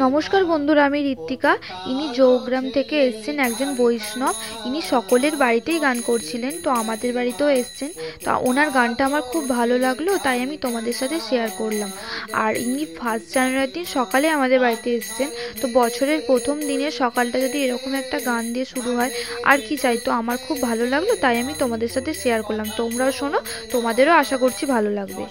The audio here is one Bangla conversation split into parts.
নমস্কার বন্ধুরা, আমি ঋত্বিকা। ইনি জৌগ্রাম থেকে এসছেন, একজন বৈষ্ণব। ইনি সকলের বাড়িতেই গান করছিলেন, তো আমাদের বাড়িতেও এসছেন। তো ওনার গানটা আমার খুব ভালো লাগলো, তাই আমি তোমাদের সাথে শেয়ার করলাম। আর ইনি 1 জানুয়ারির দিন সকালে আমাদের বাড়িতে এসছেন। তো বছরের প্রথম দিনের সকালটা যদি এরকম একটা গান দিয়ে শুরু হয়, আর কি চাই। তো আমার খুব ভালো লাগলো, তাই আমি তোমাদের সাথে শেয়ার করলাম। তোমরাও শোনো, তোমাদেরও আশা করছি ভালো লাগবে।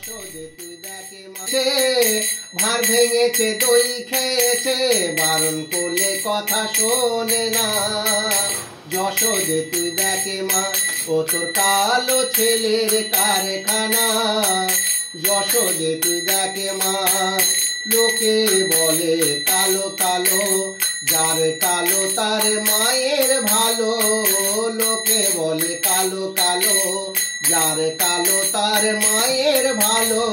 ভার ভেঙেছে, দই খেয়েছে, বারণ করলে কথা শোনে না। যশোদে তুই দেখে মা, ও তোর কালো ছেলের কারখানা। যশোদে তুই দেখে মা, লোকে বলে কালো কালো, যার কালো তার মায়ের ভালো। লোকে বলে কালো কালো, যার কালো তার মায়ের ভালো।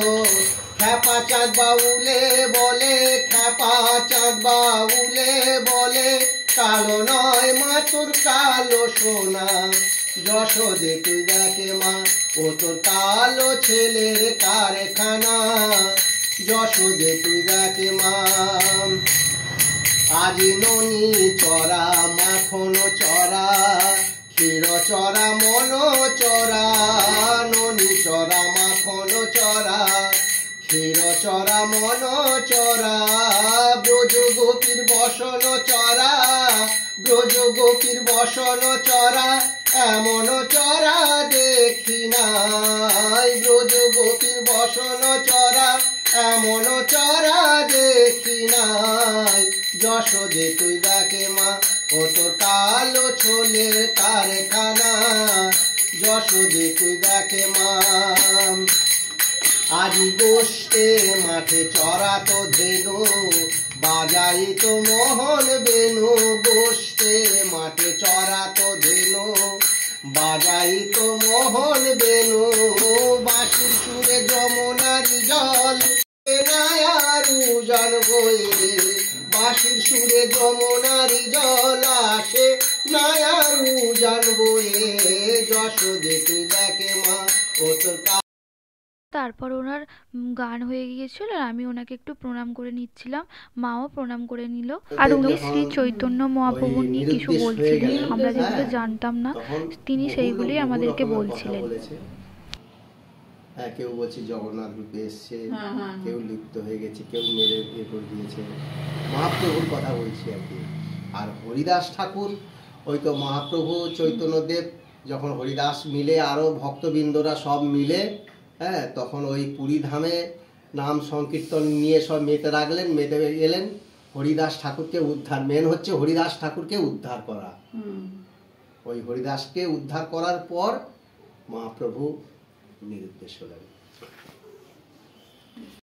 খ্যাপা চাঁদ বাউলে বলে, খ্যাপা চাঁদ বাউলে বলে, কালো নয় মা তোর কালো সোনা। যশোদে তুই দেখে মা, ও তোর কালো ছেলের কারখানা। যশোদে তুই দেখে মা, আজি ননি চড়া, মাখন চড়া, ক্ষীর চড়া, মন চড়া। ননি চড়া, মাখন চড়া, ক্ষীর চড়া, মন চড়া। ব্রজ গোপীর বসন চড়া, ব্রজ গোপীর বসন চড়া, এমন চড়া দেখি নাই। ব্রজ গোপীর বসন চড়া, এমন চড়া দেখি নাই। যশোদে তুই দেখে মা, ও তোর কালো ছোলের কারখানা। যশোদে তুই দেখে মা, আজি গোষ্ঠে মাঠে চড়া তো ধেনু, বাজাই তো মোহন বেনু। গোষ্ঠে মাঠে চড়া তো ধেনু, বাজাই তো মোহন বেনু। বাঁশির সুরে যমুনারি জল নায়ার উজান বয়ে, বাঁশির সুরে যমুনারি জল আসে নায়ার উজান বয়ে। যশোদে তুই দেখে মা, ও তোর। তারপর ওনার গান হয়ে গিয়েছিল, আর আমি ওনাকে একটু প্রণাম করে নিচ্ছিলাম। মাও প্রণাম করে নিল। আর উনি শ্রী চৈতন্য মহাপ্রভু নিয়ে কিছু বলছিলেন, আমরা যেগুলো জানতাম না, তিনি সেইগুলি আমাদেরকে বলছিলেন। কেউ বলছে জগন্নাথ রূপে এসছে, কেউ লিপ্ত হয়ে গেছে, কেউ মেরে ইয়ে করে দিয়েছে। মহাপ্রভুর কথা বলছি আর কি। আর হরিদাস ঠাকুর, ওই তো মহাপ্রভু চৈতন্যদেব যখন হরিদাস মিলে আরো ভক্তবৃন্দরা সব মিলে, হ্যাঁ, তখন ওই পুরী ধামে নাম সংকীর্তন নিয়ে সব মেতে রাখলেন, মেতে গেলেন। হরিদাস ঠাকুরকে উদ্ধার, মেন হচ্ছে হরিদাস ঠাকুরকে উদ্ধার করা। ওই হরিদাসকে উদ্ধার করার পর মহাপ্রভু নিরুদ্দেশ হলেন।